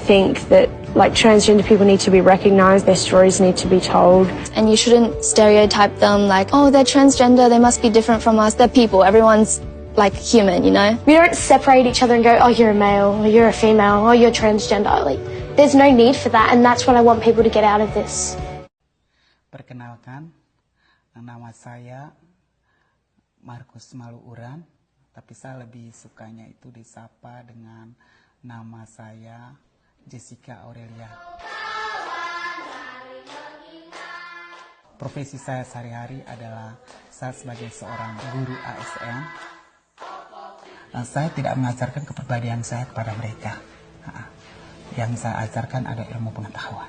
think that transgender people need to be recognized, their stories need to be told. And you shouldn't stereotype them like, oh, they're transgender, they must be different from us, they're people, everyone's human, you know? We don't separate each other and go, oh, you're a male, or you're a female, or you're transgender. There's no need for that, and that's what I want people to get out of this. Perkenalkan, nama saya Markus Maluuran, tapi saya lebih sukanya itu disapa dengan nama saya Jessica Aurelia. Profesi saya sehari-hari adalah saya sebagai seorang guru ASN. Saya tidak mengajarkan kepribadian saya kepada mereka. Yang saya ajarkan ada ilmu pengetahuan.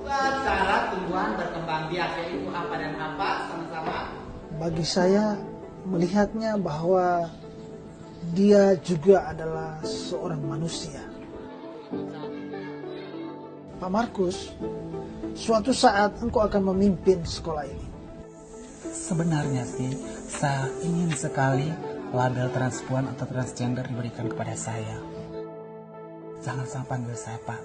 Cara tumbuhan berkembang biak itu apa dan apa sama-sama? Bagi saya melihatnya bahwa dia juga adalah seorang manusia. Pak Markus, suatu saat engkau akan memimpin sekolah ini. Sebenarnya sih, saya ingin sekali label transpuan atau transgender diberikan kepada saya. Jangan sampai panggil saya Pak.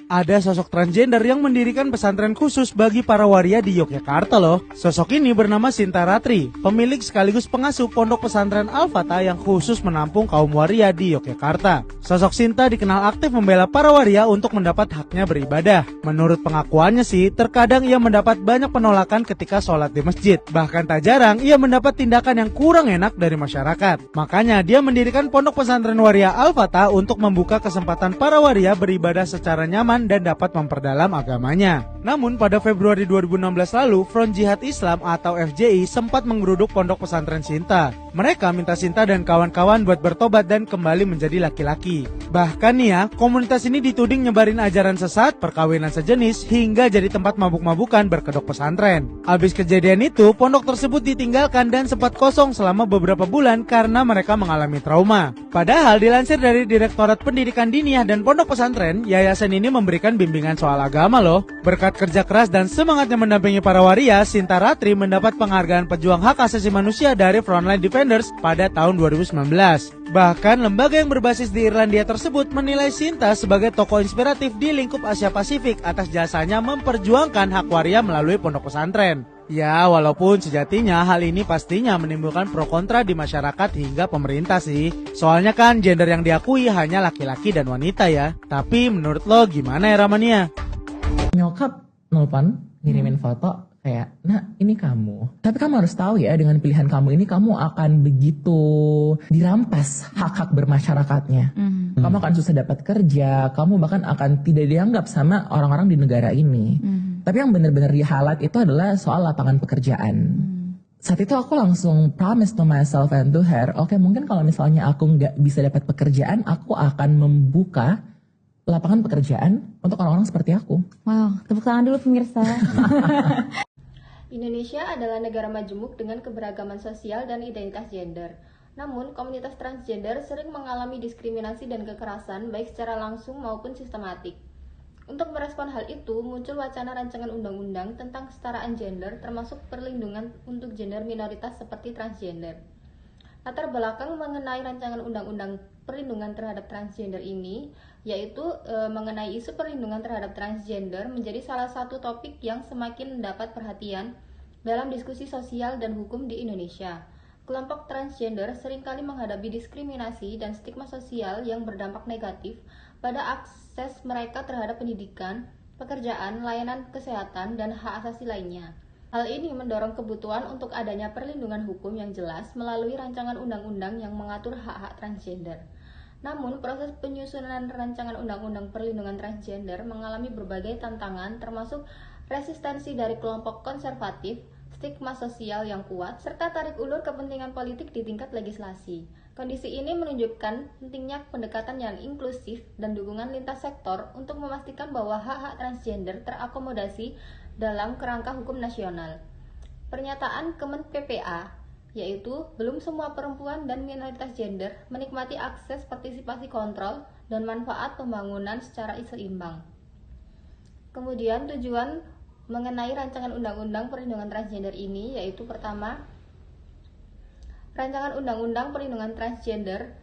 Ada sosok transgender yang mendirikan pesantren khusus bagi para waria di Yogyakarta loh. Sosok ini bernama Sinta Ratri, pemilik sekaligus pengasuh pondok pesantren Al-Fatah yang khusus menampung kaum waria di Yogyakarta. Sosok Sinta dikenal aktif membela para waria untuk mendapat haknya beribadah. Menurut pengakuannya sih, terkadang ia mendapat banyak penolakan ketika sholat di masjid. Bahkan tak jarang ia mendapat tindakan yang kurang enak dari masyarakat. Makanya dia mendirikan pondok pesantren waria Al-Fatah untuk membuka kesempatan para waria beribadah secara nyaman dan dapat memperdalam agamanya. Namun pada Februari 2016 lalu, Front Jihad Islam atau FJI sempat menggeruduk pondok pesantren Sinta. Mereka minta Sinta dan kawan-kawan buat bertobat dan kembali menjadi laki-laki. Bahkan nih ya, komunitas ini dituding nyebarin ajaran sesat, perkawinan sejenis, hingga jadi tempat mabuk-mabukan berkedok pesantren. Habis kejadian itu, pondok tersebut ditinggalkan dan sempat kosong selama beberapa bulan karena mereka mengalami trauma. Padahal dilansir dari Direktorat Pendidikan Diniyah dan Pondok Pesantren, yayasan ini memberikan bimbingan soal agama loh. Berkat kerja keras dan semangatnya mendampingi para waria, Sinta Ratri mendapat penghargaan pejuang hak asasi manusia dari Frontline Defenders pada tahun 2019. Bahkan lembaga yang berbasis di Irlandia tersebut menilai Sinta sebagai tokoh inspiratif di lingkup Asia Pasifik atas jasanya memperjuangkan hak waria melalui pondok pesantren. Ya, walaupun sejatinya hal ini pastinya menimbulkan pro kontra di masyarakat hingga pemerintah sih. Soalnya kan gender yang diakui hanya laki-laki dan wanita ya. Tapi menurut lo gimana ya Ramania? Nyokap nelpon, ngirimin foto kayak, nah ini kamu. Tapi kamu harus tahu ya, dengan pilihan kamu ini kamu akan begitu dirampas hak-hak bermasyarakatnya. Kamu akan susah dapat kerja, kamu bahkan akan tidak dianggap sama orang-orang di negara ini. Tapi yang benar-benar di highlight itu adalah soal lapangan pekerjaan. Saat itu aku langsung promise to myself and to her, oke, mungkin kalau misalnya aku nggak bisa dapat pekerjaan, aku akan membuka lapangan pekerjaan untuk orang-orang seperti aku. Wow, tepuk tangan dulu pemirsa. Indonesia adalah negara majemuk dengan keberagaman sosial dan identitas gender. Namun, komunitas transgender sering mengalami diskriminasi dan kekerasan baik secara langsung maupun sistematik. Untuk merespon hal itu, muncul wacana rancangan undang-undang tentang kesetaraan gender termasuk perlindungan untuk gender minoritas seperti transgender. Latar belakang mengenai rancangan undang-undang perlindungan terhadap transgender ini, yaitu mengenai isu perlindungan terhadap transgender menjadi salah satu topik yang semakin mendapat perhatian dalam diskusi sosial dan hukum di Indonesia. Kelompok transgender seringkali menghadapi diskriminasi dan stigma sosial yang berdampak negatif pada akses mereka terhadap pendidikan, pekerjaan, layanan kesehatan, dan hak asasi lainnya. Hal ini mendorong kebutuhan untuk adanya perlindungan hukum yang jelas melalui rancangan undang-undang yang mengatur hak-hak transgender. Namun, proses penyusunan rancangan undang-undang perlindungan transgender mengalami berbagai tantangan termasuk resistensi dari kelompok konservatif, stigma sosial yang kuat, serta tarik ulur kepentingan politik di tingkat legislasi. Kondisi ini menunjukkan pentingnya pendekatan yang inklusif dan dukungan lintas sektor untuk memastikan bahwa hak-hak transgender terakomodasi dalam kerangka hukum nasional. Pernyataan Kemen PPA, yaitu belum semua perempuan dan minoritas gender menikmati akses partisipasi kontrol dan manfaat pembangunan secara seimbang. Kemudian tujuan mengenai rancangan undang-undang perlindungan transgender ini yaitu pertama, rancangan undang-undang perlindungan transgender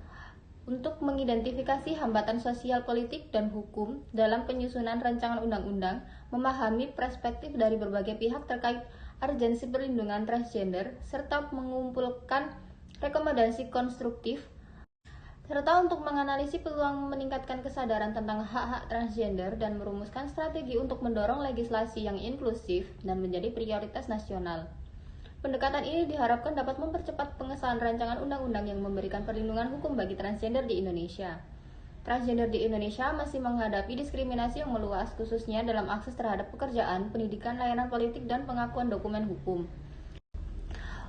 untuk mengidentifikasi hambatan sosial, politik, dan hukum dalam penyusunan rancangan undang-undang, memahami perspektif dari berbagai pihak terkait urgensi perlindungan transgender, serta mengumpulkan rekomendasi konstruktif, serta untuk menganalisis peluang meningkatkan kesadaran tentang hak-hak transgender dan merumuskan strategi untuk mendorong legislasi yang inklusif dan menjadi prioritas nasional. Pendekatan ini diharapkan dapat mempercepat pengesahan rancangan undang-undang yang memberikan perlindungan hukum bagi transgender di Indonesia. Transgender di Indonesia masih menghadapi diskriminasi yang meluas, khususnya dalam akses terhadap pekerjaan, pendidikan, layanan politik, dan pengakuan dokumen hukum.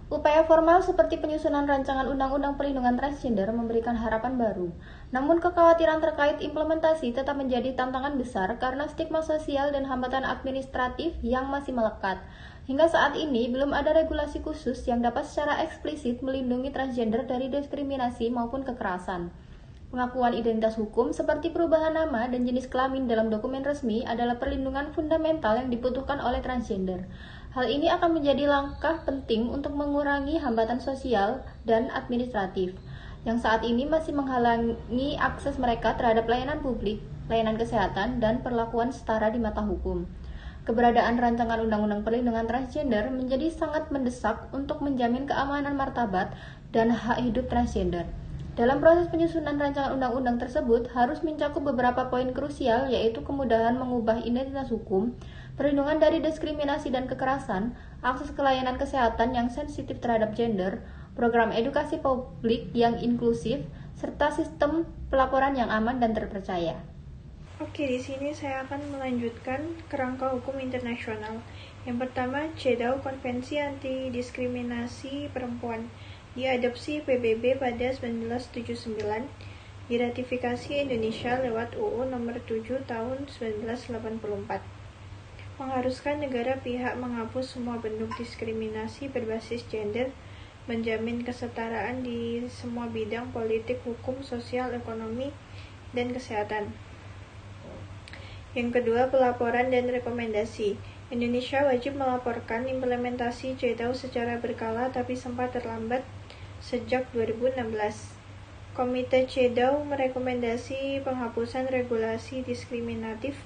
Upaya formal seperti penyusunan rancangan undang-undang perlindungan transgender memberikan harapan baru. Namun kekhawatiran terkait implementasi tetap menjadi tantangan besar karena stigma sosial dan hambatan administratif yang masih melekat. Hingga saat ini belum ada regulasi khusus yang dapat secara eksplisit melindungi transgender dari diskriminasi maupun kekerasan. Pengakuan identitas hukum seperti perubahan nama dan jenis kelamin dalam dokumen resmi adalah perlindungan fundamental yang dibutuhkan oleh transgender. Hal ini akan menjadi langkah penting untuk mengurangi hambatan sosial dan administratif yang saat ini masih menghalangi akses mereka terhadap layanan publik, layanan kesehatan, dan perlakuan setara di mata hukum. Keberadaan rancangan undang-undang perlindungan transgender menjadi sangat mendesak untuk menjamin keamanan martabat dan hak hidup transgender. Dalam proses penyusunan rancangan undang-undang tersebut harus mencakup beberapa poin krusial, yaitu kemudahan mengubah identitas hukum, perlindungan dari diskriminasi dan kekerasan, akses ke layanan kesehatan yang sensitif terhadap gender, program edukasi publik yang inklusif, serta sistem pelaporan yang aman dan terpercaya. Oke, di sini saya akan melanjutkan kerangka hukum internasional. Yang pertama, CEDAW, Konvensi Anti-Diskriminasi Perempuan, diadopsi PBB pada 1979, diratifikasi Indonesia lewat UU Nomor 7 Tahun 1984. Mengharuskan negara pihak menghapus semua bentuk diskriminasi berbasis gender, menjamin kesetaraan di semua bidang politik, hukum, sosial, ekonomi, dan kesehatan. Yang kedua, pelaporan dan rekomendasi. Indonesia wajib melaporkan implementasi CEDAW secara berkala tapi sempat terlambat sejak 2016. Komite CEDAW merekomendasi penghapusan regulasi diskriminatif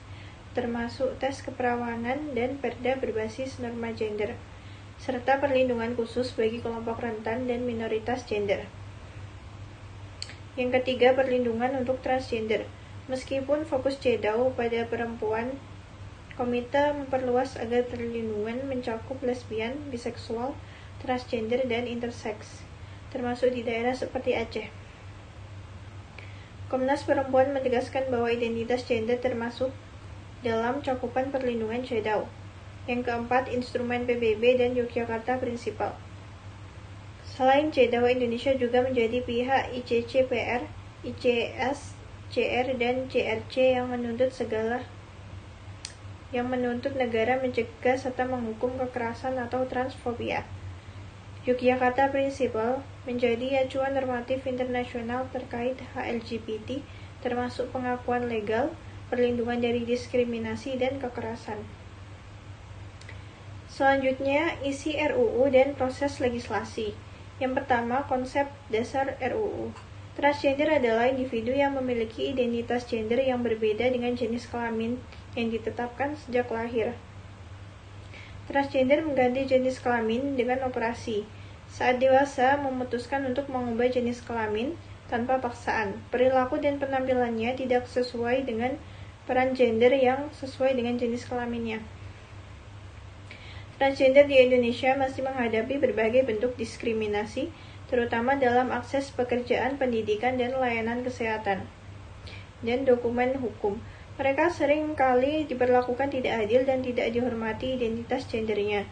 termasuk tes keperawanan dan perda berbasis norma gender, serta perlindungan khusus bagi kelompok rentan dan minoritas gender. Yang ketiga, perlindungan untuk transgender. Meskipun fokus CEDAW pada perempuan, komite memperluas agar perlindungan mencakup lesbian, biseksual, transgender, dan intersex, termasuk di daerah seperti Aceh. Komnas Perempuan menegaskan bahwa identitas gender termasuk dalam cakupan perlindungan CEDAW. Yang keempat, instrumen PBB dan Yogyakarta Prinsipal. Selain CEDAW, Indonesia juga menjadi pihak ICCPR, ICS, CR, dan CRC yang menuntut negara mencegah serta menghukum kekerasan atau transfobia. Yogyakarta Principle menjadi acuan normatif internasional terkait hak LGBT, termasuk pengakuan legal, perlindungan dari diskriminasi dan kekerasan. Selanjutnya, isi RUU dan proses legislasi. Yang pertama, konsep dasar RUU. Transgender adalah individu yang memiliki identitas gender yang berbeda dengan jenis kelamin yang ditetapkan sejak lahir. Transgender mengganti jenis kelamin dengan operasi. Saat dewasa, memutuskan untuk mengubah jenis kelamin tanpa paksaan. Perilaku dan penampilannya tidak sesuai dengan peran gender yang sesuai dengan jenis kelaminnya. Transgender di Indonesia masih menghadapi berbagai bentuk diskriminasi, terutama dalam akses pekerjaan, pendidikan, dan layanan kesehatan, dan dokumen hukum. Mereka sering kali diperlakukan tidak adil dan tidak dihormati identitas gendernya.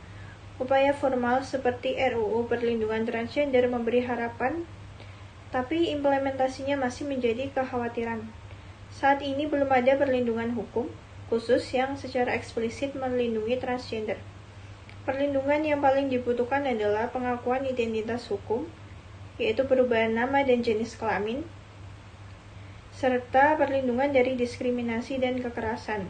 Upaya formal seperti RUU Perlindungan Transgender memberi harapan, tapi implementasinya masih menjadi kekhawatiran. Saat ini belum ada perlindungan hukum khusus yang secara eksplisit melindungi transgender. Perlindungan yang paling dibutuhkan adalah pengakuan identitas hukum, yaitu perubahan nama dan jenis kelamin, serta perlindungan dari diskriminasi dan kekerasan.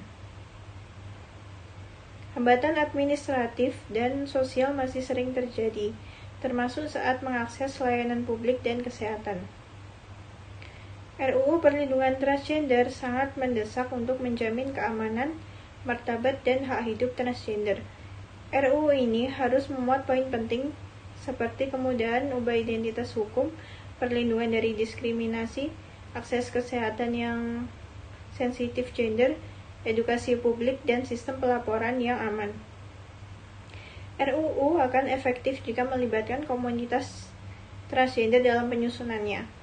Hambatan administratif dan sosial masih sering terjadi, termasuk saat mengakses layanan publik dan kesehatan. RUU Perlindungan Transgender sangat mendesak untuk menjamin keamanan, martabat, dan hak hidup transgender. RUU ini harus memuat poin penting seperti kemudahan ubah identitas hukum, perlindungan dari diskriminasi, akses kesehatan yang sensitif gender, edukasi publik, dan sistem pelaporan yang aman. RUU akan efektif jika melibatkan komunitas transgender dalam penyusunannya.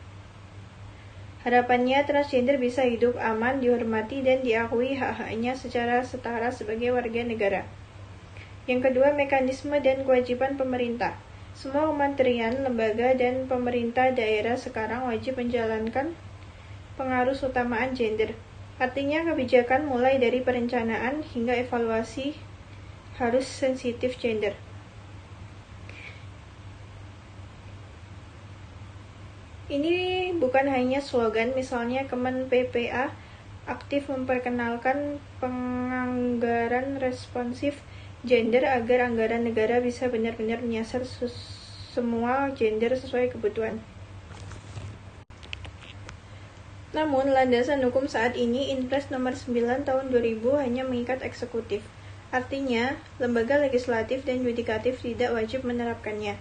Harapannya transgender bisa hidup aman, dihormati, dan diakui hak-haknya secara setara sebagai warga negara. Yang kedua, mekanisme dan kewajiban pemerintah. Semua kementerian, lembaga, dan pemerintah daerah sekarang wajib menjalankan pengarus utamaan gender. Artinya kebijakan mulai dari perencanaan hingga evaluasi harus sensitif gender. Ini bukan hanya slogan, misalnya Kemen PPA aktif memperkenalkan penganggaran responsif gender agar anggaran negara bisa benar-benar menyasar semua gender sesuai kebutuhan. Namun, landasan hukum saat ini Inpres nomor 9 tahun 2000 hanya mengikat eksekutif. Artinya, lembaga legislatif dan yudikatif tidak wajib menerapkannya.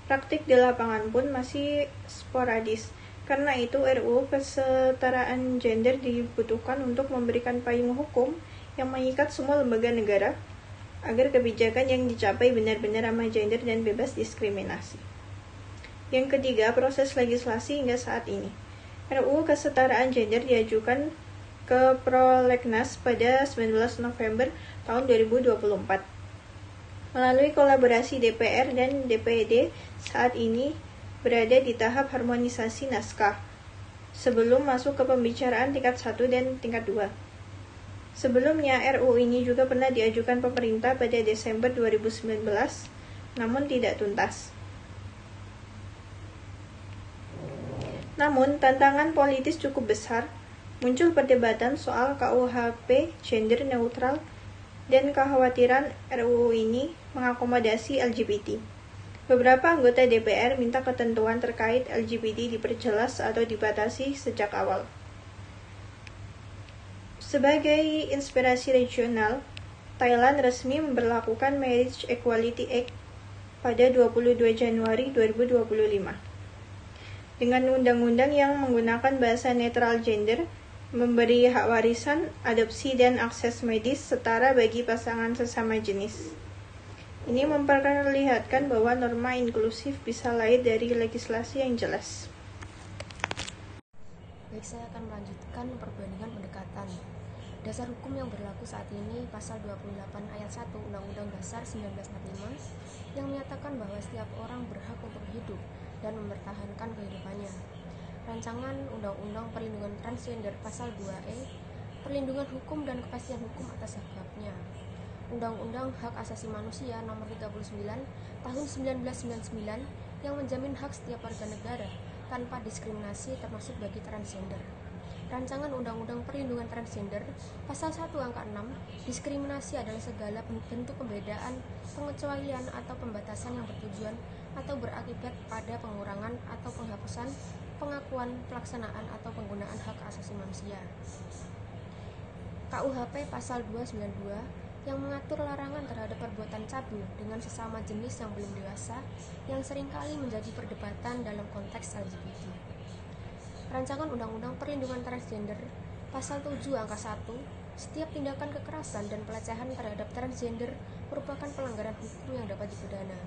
Praktik di lapangan pun masih sporadis. Karena itu, RUU kesetaraan gender dibutuhkan untuk memberikan payung hukum yang mengikat semua lembaga negara agar kebijakan yang dicapai benar-benar ramah gender dan bebas diskriminasi. Yang ketiga, proses legislasi hingga saat ini. RUU kesetaraan gender diajukan ke Prolegnas pada 19 November tahun 2024. Melalui kolaborasi DPR dan DPD, saat ini berada di tahap harmonisasi naskah sebelum masuk ke pembicaraan tingkat 1 dan tingkat 2. Sebelumnya, RUU ini juga pernah diajukan pemerintah pada Desember 2019, namun tidak tuntas. Namun, tantangan politis cukup besar. Muncul perdebatan soal KUHP gender neutral dan kekhawatiran RUU ini mengakomodasi LGBT. Beberapa anggota DPR minta ketentuan terkait LGBT diperjelas atau dibatasi sejak awal. Sebagai inspirasi regional, Thailand resmi memberlakukan Marriage Equality Act pada 22 Januari 2025. Dengan undang-undang yang menggunakan bahasa netral gender, memberi hak warisan, adopsi, dan akses medis setara bagi pasangan sesama jenis. Ini memperlihatkan bahwa norma inklusif bisa lahir dari legislasi yang jelas. Baik, saya akan melanjutkan perbandingan pendekatan. Dasar hukum yang berlaku saat ini pasal 28 ayat 1 Undang-Undang Dasar 1945 yang menyatakan bahwa setiap orang berhak untuk hidup dan mempertahankan kehidupannya. Rancangan Undang-Undang Perlindungan Transgender pasal 2E, perlindungan hukum dan kepastian hukum atas hak-haknya. Undang-Undang Hak Asasi Manusia nomor 39 tahun 1999 yang menjamin hak setiap warga negara tanpa diskriminasi termasuk bagi transgender. Rancangan Undang-Undang Perlindungan Transgender pasal 1 angka 6, diskriminasi adalah segala bentuk pembedaan, pengecualian atau pembatasan yang bertujuan atau berakibat pada pengurangan atau penghapusan pengakuan, pelaksanaan atau penggunaan hak asasi manusia. KUHP pasal 292 yang mengatur larangan terhadap perbuatan cabul dengan sesama jenis yang belum dewasa yang seringkali menjadi perdebatan dalam konteks LGBT. Rancangan Undang-Undang Perlindungan Transgender pasal 7 angka 1, setiap tindakan kekerasan dan pelecehan terhadap transgender merupakan pelanggaran hukum yang dapat dipidana.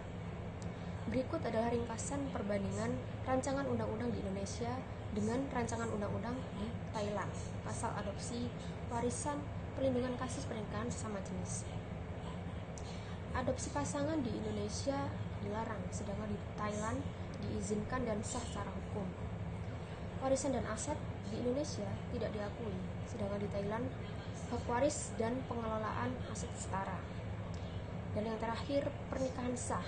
Berikut adalah ringkasan perbandingan rancangan undang-undang di Indonesia dengan rancangan undang-undang di Thailand. Pasal adopsi, warisan, perlindungan kasus pernikahan sesama jenis. Adopsi pasangan di Indonesia dilarang, sedangkan di Thailand diizinkan dan sah secara hukum. Warisan dan aset di Indonesia tidak diakui, sedangkan di Thailand hak waris dan pengelolaan aset setara. Dan yang terakhir, pernikahan sah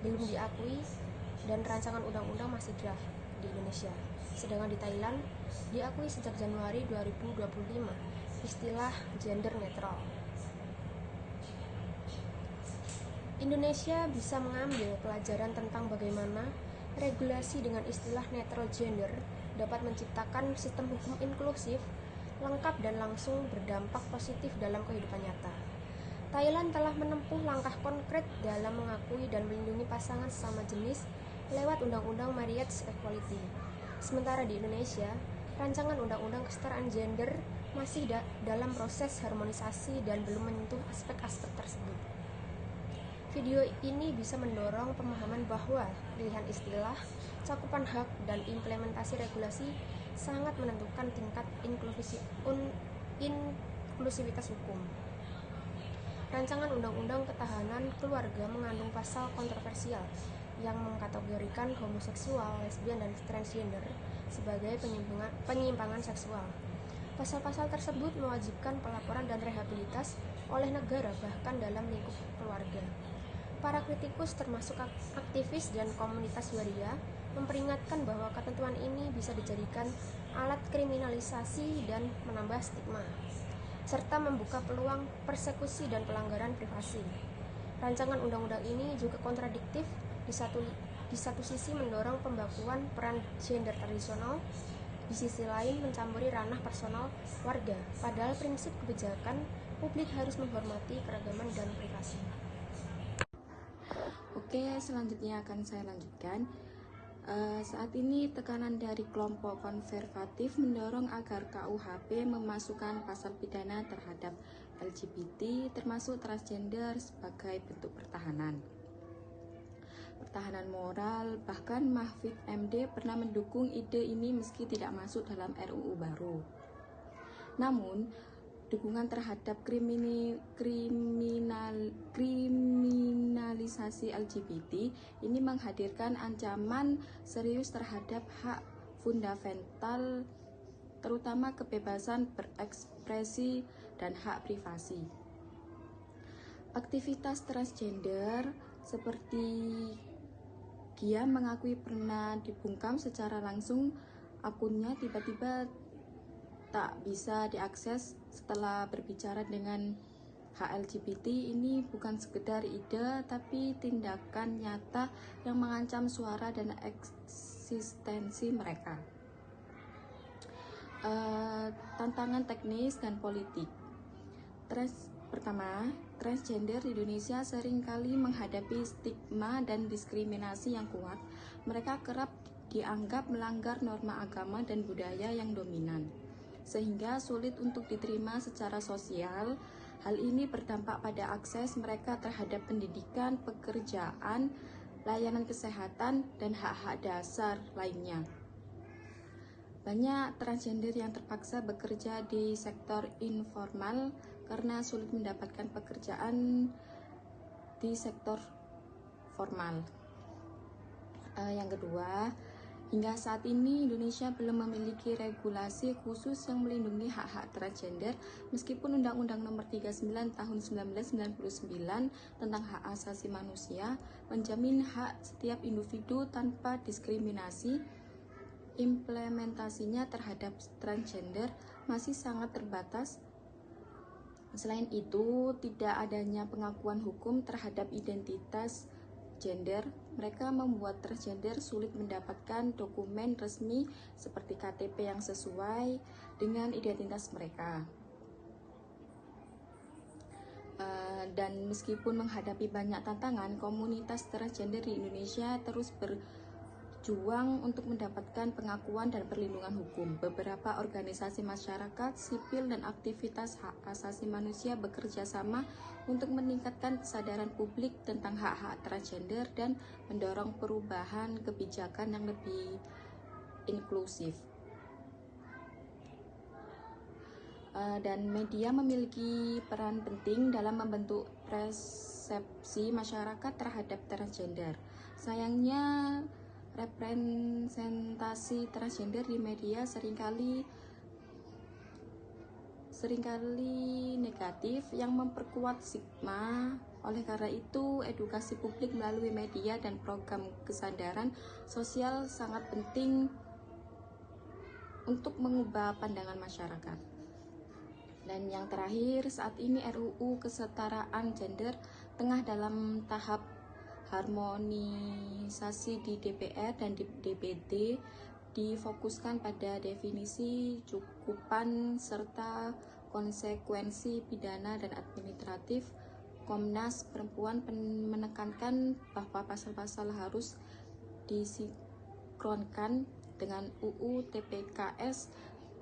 belum diakui dan rancangan undang-undang masih draft di Indonesia, sedangkan di Thailand diakui sejak Januari 2025 istilah gender netral. Indonesia bisa mengambil pelajaran tentang bagaimana regulasi dengan istilah netral gender dapat menciptakan sistem hukum inklusif, lengkap dan langsung berdampak positif dalam kehidupan nyata. Thailand telah menempuh langkah konkret dalam mengakui dan melindungi pasangan sesama jenis lewat Undang-Undang Marriage Equality. Sementara di Indonesia, rancangan Undang-Undang Kesetaraan Gender masih dalam proses harmonisasi dan belum menyentuh aspek-aspek tersebut. Video ini bisa mendorong pemahaman bahwa pilihan istilah, cakupan hak, dan implementasi regulasi sangat menentukan tingkat inklusivitas hukum. Rancangan Undang-Undang Ketahanan Keluarga mengandung pasal kontroversial yang mengkategorikan homoseksual, lesbian, dan transgender sebagai penyimpangan seksual. Pasal-pasal tersebut mewajibkan pelaporan dan rehabilitas oleh negara bahkan dalam lingkup keluarga. Para kritikus termasuk aktivis dan komunitas waria memperingatkan bahwa ketentuan ini bisa dijadikan alat kriminalisasi dan menambah stigma, serta membuka peluang persekusi dan pelanggaran privasi. Rancangan undang-undang ini juga kontradiktif, di satu sisi mendorong pembakuan peran gender tradisional, di sisi lain mencampuri ranah personal warga, padahal prinsip kebijakan publik harus menghormati keragaman dan privasi. Oke, selanjutnya akan saya lanjutkan. Saat ini tekanan dari kelompok konservatif mendorong agar KUHP memasukkan pasal pidana terhadap LGBT termasuk transgender sebagai bentuk pertahanan moral. Bahkan Mahfud MD pernah mendukung ide ini meski tidak masuk dalam RUU baru. Namun dukungan terhadap kriminalisasi LGBT ini menghadirkan ancaman serius terhadap hak fundamental, terutama kebebasan berekspresi dan hak privasi. Aktivitas transgender seperti Gia mengakui pernah dibungkam secara langsung, akunnya tiba-tiba tak bisa diakses. Setelah berbicara dengan LGBT, ini bukan sekedar ide tapi tindakan nyata yang mengancam suara dan eksistensi mereka. Tantangan teknis dan politik. Pertama, transgender di Indonesia seringkali menghadapi stigma dan diskriminasi yang kuat. Mereka kerap dianggap melanggar norma agama dan budaya yang dominan, sehingga sulit untuk diterima secara sosial. Hal ini berdampak pada akses mereka terhadap pendidikan, pekerjaan, layanan kesehatan, dan hak-hak dasar lainnya. Banyak transgender yang terpaksa bekerja di sektor informal karena sulit mendapatkan pekerjaan di sektor formal. Yang kedua, hingga saat ini Indonesia belum memiliki regulasi khusus yang melindungi hak-hak transgender, meskipun Undang-Undang Nomor 39 Tahun 1999 tentang hak asasi manusia menjamin hak setiap individu tanpa diskriminasi. Implementasinya terhadap transgender masih sangat terbatas. Selain itu, tidak adanya pengakuan hukum terhadap identitas gender. Mereka membuat transgender sulit mendapatkan dokumen resmi seperti KTP yang sesuai dengan identitas mereka. Dan meskipun menghadapi banyak tantangan, komunitas transgender di Indonesia terus berjuang untuk mendapatkan pengakuan dan perlindungan hukum. Beberapa organisasi masyarakat sipil dan aktivitas hak asasi manusia bekerja sama untuk meningkatkan kesadaran publik tentang hak-hak transgender dan mendorong perubahan kebijakan yang lebih inklusif. Dan media memiliki peran penting dalam membentuk persepsi masyarakat terhadap transgender. Sayangnya, representasi transgender di media seringkali negatif yang memperkuat stigma. Oleh karena itu, edukasi publik melalui media dan program kesadaran sosial sangat penting untuk mengubah pandangan masyarakat. Dan yang terakhir, saat ini RUU Kesetaraan Gender tengah dalam tahap harmonisasi di DPR dan di DPD. difokuskan pada definisi, cukupan, serta konsekuensi pidana dan administratif. Komnas Perempuan menekankan bahwa pasal-pasal harus disinkronkan dengan UU TPKS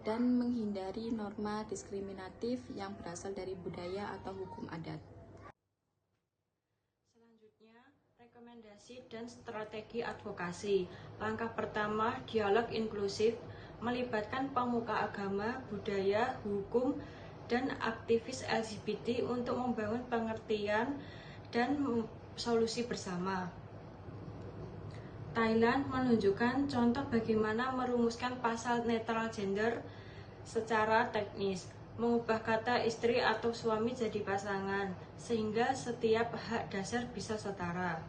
dan menghindari norma diskriminatif yang berasal dari budaya atau hukum adat. Rekomendasi dan strategi advokasi. Langkah pertama, dialog inklusif, melibatkan pemuka agama, budaya, hukum, dan aktivis LGBT untuk membangun pengertian dan solusi bersama. Thailand menunjukkan contoh bagaimana merumuskan pasal netral gender secara teknis, mengubah kata istri atau suami jadi pasangan, sehingga setiap hak dasar bisa setara.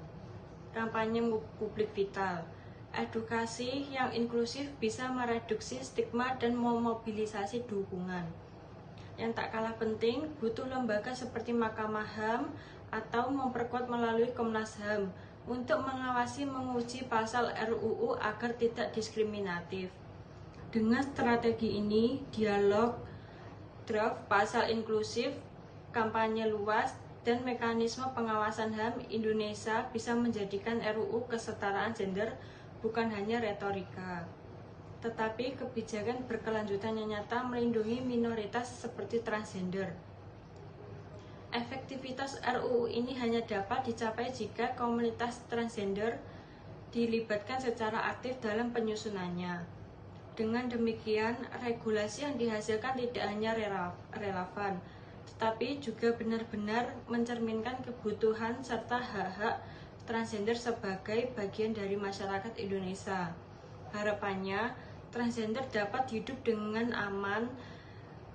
Kampanye publik vital. Edukasi yang inklusif bisa mereduksi stigma dan memobilisasi dukungan. Yang tak kalah penting, butuh lembaga seperti Mahkamah HAM atau memperkuat melalui Komnas HAM untuk mengawasi menguji pasal RUU agar tidak diskriminatif. Dengan strategi ini, dialog, draft pasal inklusif, kampanye luas, dan mekanisme pengawasan HAM Indonesia bisa menjadikan RUU kesetaraan gender bukan hanya retorika, tetapi kebijakan berkelanjutan yang nyata melindungi minoritas seperti transgender. Efektivitas RUU ini hanya dapat dicapai jika komunitas transgender dilibatkan secara aktif dalam penyusunannya. Dengan demikian, regulasi yang dihasilkan tidak hanya relevan, tetapi juga benar-benar mencerminkan kebutuhan serta hak-hak transgender sebagai bagian dari masyarakat Indonesia. Harapannya, transgender dapat hidup dengan aman,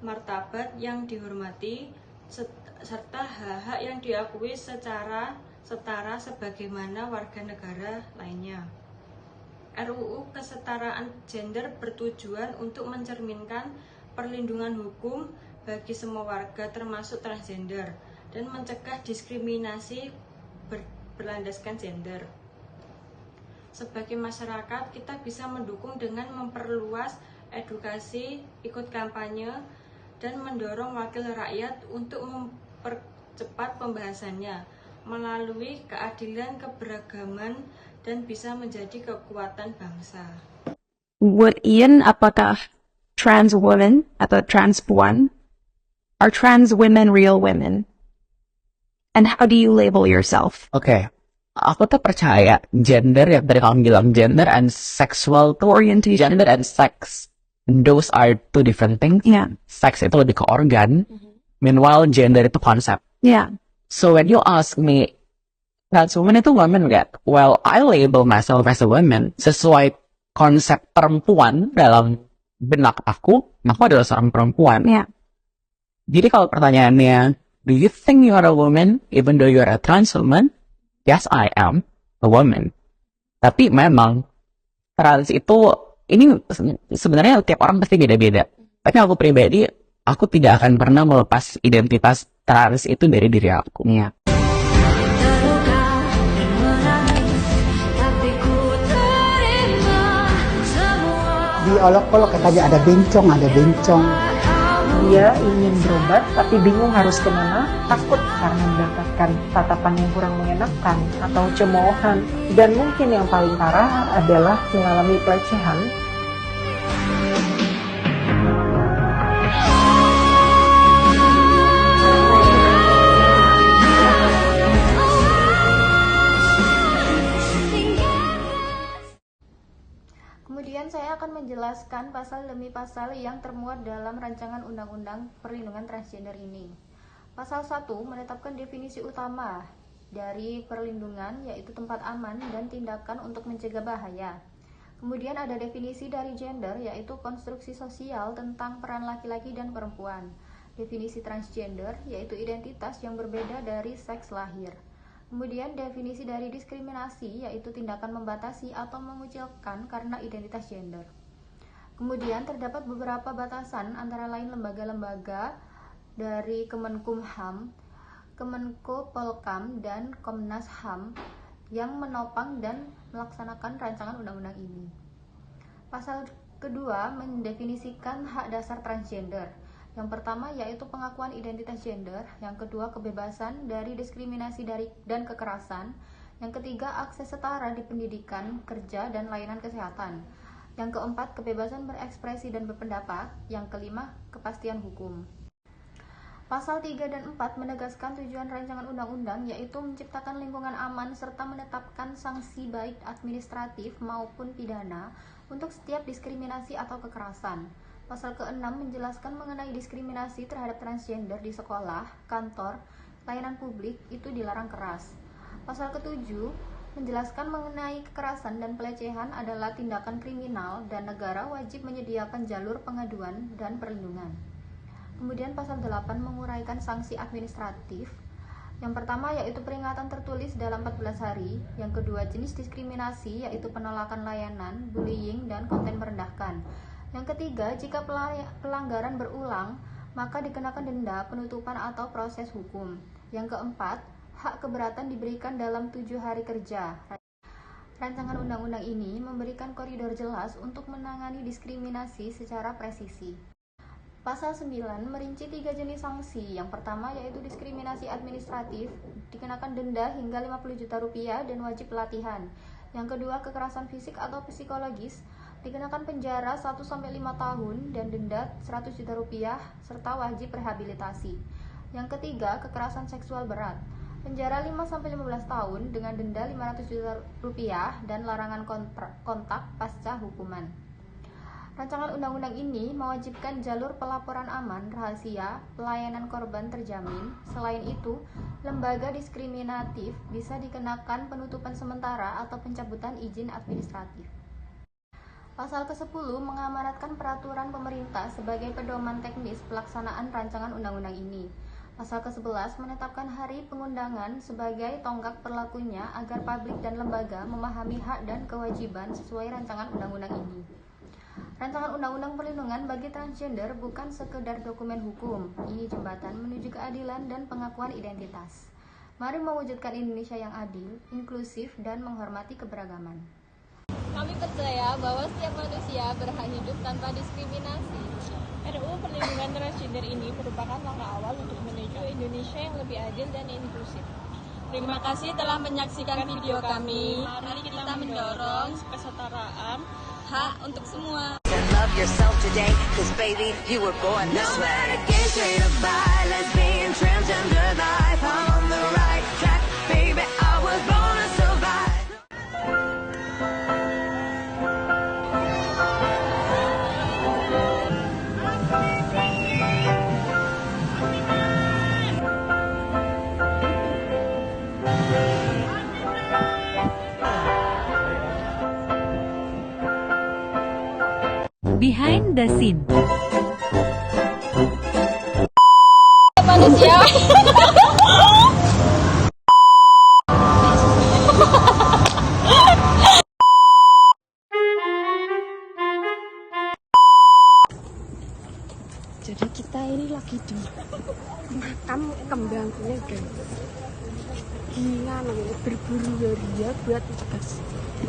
martabat yang dihormati, serta hak-hak yang diakui secara setara sebagaimana warga negara lainnya. RUU Kesetaraan Gender bertujuan untuk mencerminkan perlindungan hukum bagi semua warga termasuk transgender dan mencegah diskriminasi berlandaskan gender. Sebagai masyarakat, kita bisa mendukung dengan memperluas edukasi, ikut kampanye, dan mendorong wakil rakyat untuk mempercepat pembahasannya melalui keadilan, keberagaman, dan bisa menjadi kekuatan bangsa. Would Ian, apakah trans women atau trans puan? Are trans women real women? And how do you label yourself? Oke, aku tuh percaya gender yang tadi kamu bilang, gender and sexual orientation, gender and sex, those are two different things. Yeah. Sex itu lebih ke organ, meanwhile gender itu konsep. Yeah. So when you ask me, trans woman itu woman gak? Well, I label myself as a woman sesuai konsep perempuan dalam benak aku adalah seorang perempuan. Yeah. Jadi kalau pertanyaannya, do you think you are a woman even though you are a trans woman? Yes, I am a woman. Tapi memang trans itu, ini sebenarnya tiap orang pasti beda-beda. Tapi aku pribadi, aku tidak akan pernah melepas identitas trans itu dari diri aku. Yeah. Diolok-olok katanya ada bencong. Dia ingin berobat tapi bingung harus kemana, takut karena mendapatkan tatapan yang kurang mengenakan atau cemoohan, dan mungkin yang paling parah adalah mengalami pelecehan. Kemudian saya akan menjelaskan pasal demi pasal yang termuat dalam rancangan Undang-Undang Perlindungan Transgender ini. Pasal 1 menetapkan definisi utama dari perlindungan, yaitu tempat aman dan tindakan untuk mencegah bahaya. Kemudian ada definisi dari gender, yaitu konstruksi sosial tentang peran laki-laki dan perempuan. Definisi transgender, yaitu identitas yang berbeda dari seks lahir. Kemudian definisi dari diskriminasi, yaitu tindakan membatasi atau mengucilkan karena identitas gender. Kemudian terdapat beberapa batasan, antara lain lembaga-lembaga dari Kemenkumham, Kemenko Polkam, dan Komnas HAM yang menopang dan melaksanakan rancangan undang-undang ini. Pasal kedua mendefinisikan hak dasar transgender. Yang pertama yaitu pengakuan identitas gender, yang kedua kebebasan dari diskriminasi dan kekerasan, yang ketiga akses setara di pendidikan, kerja, dan layanan kesehatan, yang keempat kebebasan berekspresi dan berpendapat, yang kelima kepastian hukum. Pasal 3 dan 4 menegaskan tujuan rancangan undang-undang yaitu menciptakan lingkungan aman serta menetapkan sanksi baik administratif maupun pidana untuk setiap diskriminasi atau kekerasan. Pasal ke-6 menjelaskan mengenai diskriminasi terhadap transgender di sekolah, kantor, layanan publik itu dilarang keras. Pasal ke-7 menjelaskan mengenai kekerasan dan pelecehan adalah tindakan kriminal dan negara wajib menyediakan jalur pengaduan dan perlindungan. Kemudian pasal 8 menguraikan sanksi administratif. Yang pertama yaitu peringatan tertulis dalam 14 hari, yang kedua jenis diskriminasi yaitu penolakan layanan, bullying, dan konten merendahkan. Yang ketiga, jika pelanggaran berulang, maka dikenakan denda, penutupan, atau proses hukum. Yang keempat, hak keberatan diberikan dalam 7 hari kerja. Rancangan undang-undang ini memberikan koridor jelas untuk menangani diskriminasi secara presisi. Pasal 9 merinci 3 jenis sanksi. Yang pertama yaitu diskriminasi administratif, dikenakan denda hingga 50 juta rupiah dan wajib pelatihan. Yang kedua, kekerasan fisik atau psikologis, dikenakan penjara 1-5 tahun dan denda 100 juta rupiah serta wajib rehabilitasi. Yang ketiga, kekerasan seksual berat, penjara 5-15 tahun dengan denda 500 juta rupiah dan larangan kontak pasca hukuman. Rancangan undang-undang ini mewajibkan jalur pelaporan aman, rahasia, pelayanan korban terjamin. Selain itu, lembaga diskriminatif bisa dikenakan penutupan sementara atau pencabutan izin administratif. Pasal ke-10 mengamanatkan peraturan pemerintah sebagai pedoman teknis pelaksanaan rancangan undang-undang ini. Pasal ke-11 menetapkan hari pengundangan sebagai tonggak berlakunya agar publik dan lembaga memahami hak dan kewajiban sesuai rancangan undang-undang ini. Rancangan undang-undang perlindungan bagi transgender bukan sekedar dokumen hukum, ini jembatan menuju keadilan dan pengakuan identitas. Mari mewujudkan Indonesia yang adil, inklusif, dan menghormati keberagaman. Kami percaya bahwa setiap manusia berhak hidup tanpa diskriminasi. RUU Perlindungan Transgender ini merupakan langkah awal untuk menuju Indonesia yang lebih adil dan inklusif. Terima kasih telah menyaksikan video kami. Mari kita mendorong kesetaraan hak untuk semua. Love yourself today, 'cause baby, you were born this way. No matter gay, straight or bi, lesbian, transgender life, I'm on the right track, baby, I was born to survive. Behind the scene. Manusia. Jadi kita ini lagi di makam kembang guys. Gimana ya, berburu waria buat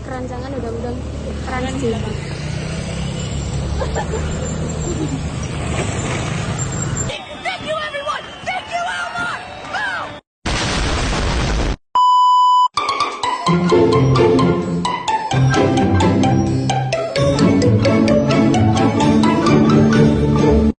kerancangan undang-undang transgender. Thank you, everyone! Thank you, Elmore! Go!